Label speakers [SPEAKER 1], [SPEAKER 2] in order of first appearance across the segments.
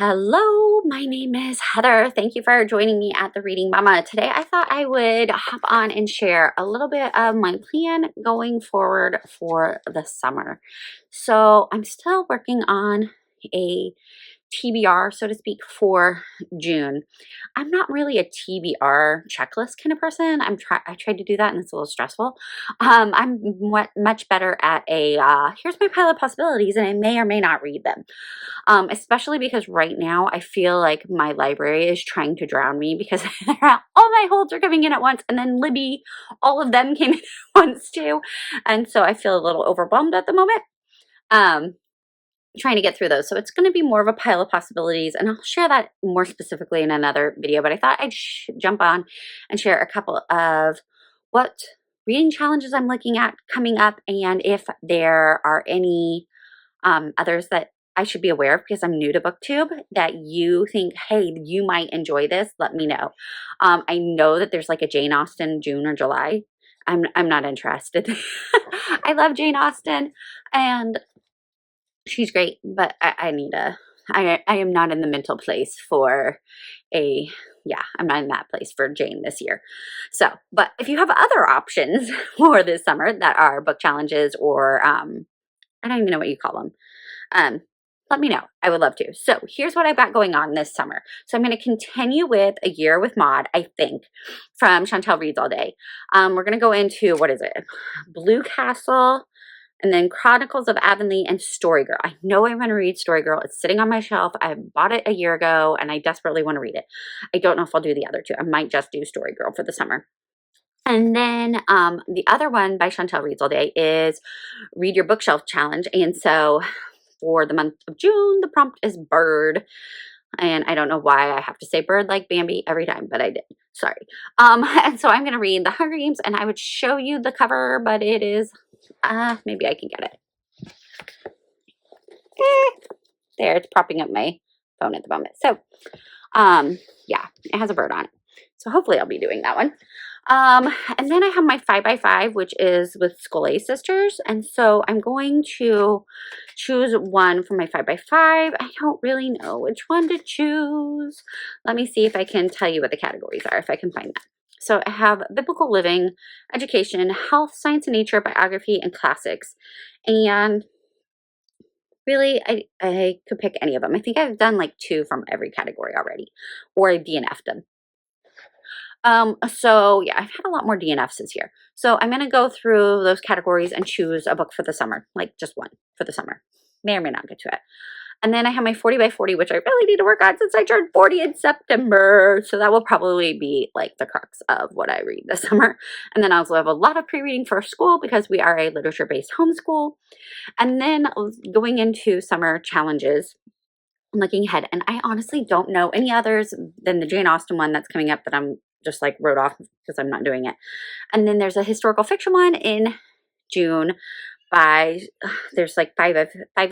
[SPEAKER 1] Hello, my name is Heather. Thank you for joining me at the Reading Mama. Today I thought I would hop on and share a little bit of my plan going forward for the summer. So I'm still working on a TBR, so to speak, for June. I'm not really a TBR checklist kind of person. I tried to do that and it's a little stressful. I'm much better at here's my pile of possibilities and I may or may not read them. Especially because right now I feel like my library is trying to drown me because all my holds are coming in at once, and then Libby, all of them came in at once too. And so I feel a little overwhelmed at the moment. Trying to get through those. So it's going to be more of a pile of possibilities, and I'll share that more specifically in another video, but I thought I'd jump on and share a couple of what reading challenges I'm looking at coming up, and if there are any others that I should be aware of because I'm new to BookTube that you think, hey, you might enjoy this, let me know. I know that there's like a Jane Austen June or July. I'm not interested. I love Jane Austen and she's great, but I am not in the mental place for I'm not in that place for Jane this year. So, but if you have other options for this summer that are book challenges or, I don't even know what you call them, let me know. I would love to. So here's what I've got going on this summer. So I'm going to continue with A Year with Maud, I think, from Chantel Reads All Day. We're going to go into, what is it? Blue Castle, and then Chronicles of Avonlea and Story Girl. I know I'm going to read Story Girl. It's sitting on my shelf. I bought it a year ago and I desperately want to read it. I don't know if I'll do the other two. I might just do Story Girl for the summer. And then the other one by Chantel Reads All Day is Read Your Bookshelf Challenge. And so for the month of June, the prompt is bird. And I don't know why I have to say bird like Bambi every time, but I did. Sorry. And so I'm going to read The Hunger Games, and I would show you the cover, but it is, maybe I can get it. There, it's propping up my phone at the moment. So, yeah, it has a bird on it. So hopefully I'll be doing that one. And then I have my 5x5, which is with School A Sisters. And so I'm going to choose one for my 5x5. I don't really know which one to choose. Let me see if I can tell you what the categories are, if I can find that. So I have biblical living, education, health, science and nature, biography, and classics. And really, I could pick any of them. I think I've done like 2 from every category already, or I've DNF'd them. So yeah, I've had a lot more DNFs this year. So I'm going to go through those categories and choose a book for the summer, like just one for the summer. May or may not get to it. And then I have my 40 by 40, which I really need to work on since I turned 40 in September. So that will probably be like the crux of what I read this summer. And then I also have a lot of pre-reading for school because we are a literature-based homeschool. And then going into summer challenges, I'm looking ahead, and I honestly don't know any others than the Jane Austen one that's coming up that I'm just like wrote off because I'm not doing it. And then there's a historical fiction one in June by, there's like five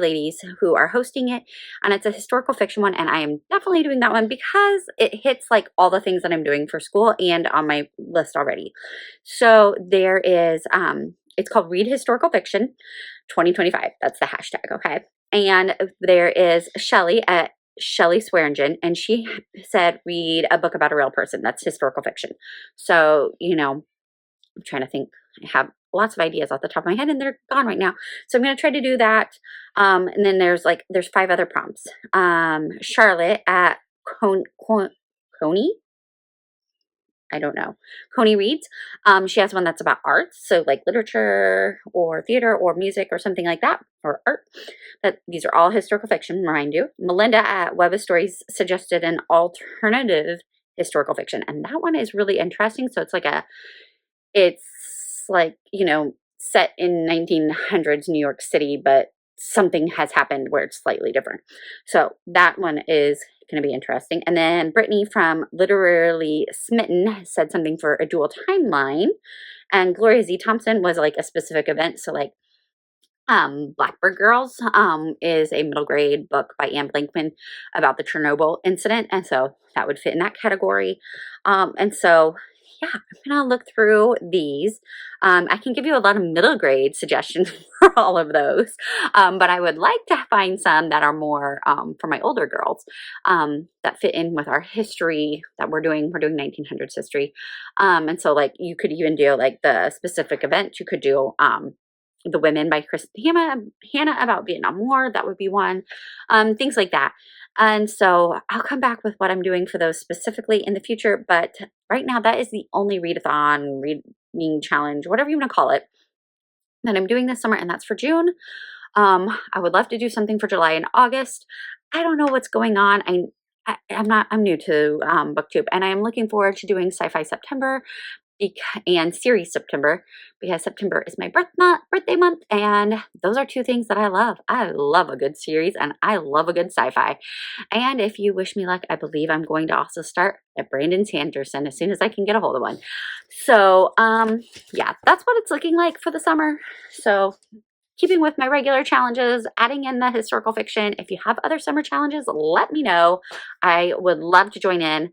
[SPEAKER 1] ladies who are hosting it, and it's a historical fiction one, and I am definitely doing that one because it hits like all the things that I'm doing for school and on my list already. So there is, it's called Read Historical Fiction 2025. That's the hashtag, okay? And there is Shelly at Shelly Swearingen, and she said read a book about a real person. That's historical fiction. So, you know, I'm trying to think. I have lots of ideas off the top of my head and they're gone right now. So I'm going to try to do that. And then there's 5 other prompts. Charlotte at Coney. I don't know. Coney Reads. She has one that's about arts, so like literature or theater or music or something like that, or art. These are all historical fiction, remind you. Melinda at Web of Stories suggested an alternative historical fiction, and that one is really interesting. So it's like, you know, set in 1900s New York City, but something has happened where it's slightly different. So that one is going to be interesting. And then Brittany from Literally Smitten said something for a dual timeline. And Gloria Z. Thompson was like a specific event. So like Blackbird Girls is a middle grade book by Anne Blankman about the Chernobyl incident. And so that would fit in that category. And so yeah, I'm going to look through these. I can give you a lot of middle grade suggestions for all of those, but I would like to find some that are more for my older girls that fit in with our history that we're doing. We're doing 1900s history. And so like you could even do like the specific event. You could do The Women by Hannah about Vietnam War. That would be one. Things like that. And so I'll come back with what I'm doing for those specifically in the future. But right now, that is the only readathon, reading challenge, whatever you want to call it, that I'm doing this summer. And that's for June. I would love to do something for July and August. I don't know what's going on. I'm new to BookTube, and I am looking forward to doing Sci-Fi September and series September, because September is my birthday month, and those are two things that I love. I love a good series and I love a good sci-fi. And if you wish me luck, I believe I'm going to also start at Brandon Sanderson as soon as I can get a hold of one. So yeah, that's what it's looking like for the summer. So keeping with my regular challenges, adding in the historical fiction. If you have other summer challenges, let me know. I would love to join in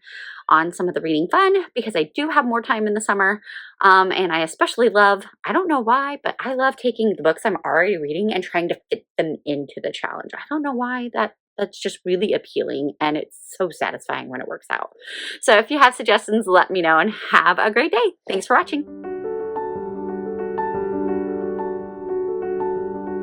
[SPEAKER 1] on some of the reading fun, because I do have more time in the summer. And I especially love, I don't know why, but I love taking the books I'm already reading and trying to fit them into the challenge. I don't know why that's just really appealing, and it's so satisfying when it works out. So if you have suggestions, let me know, and have a great day. Thanks for watching.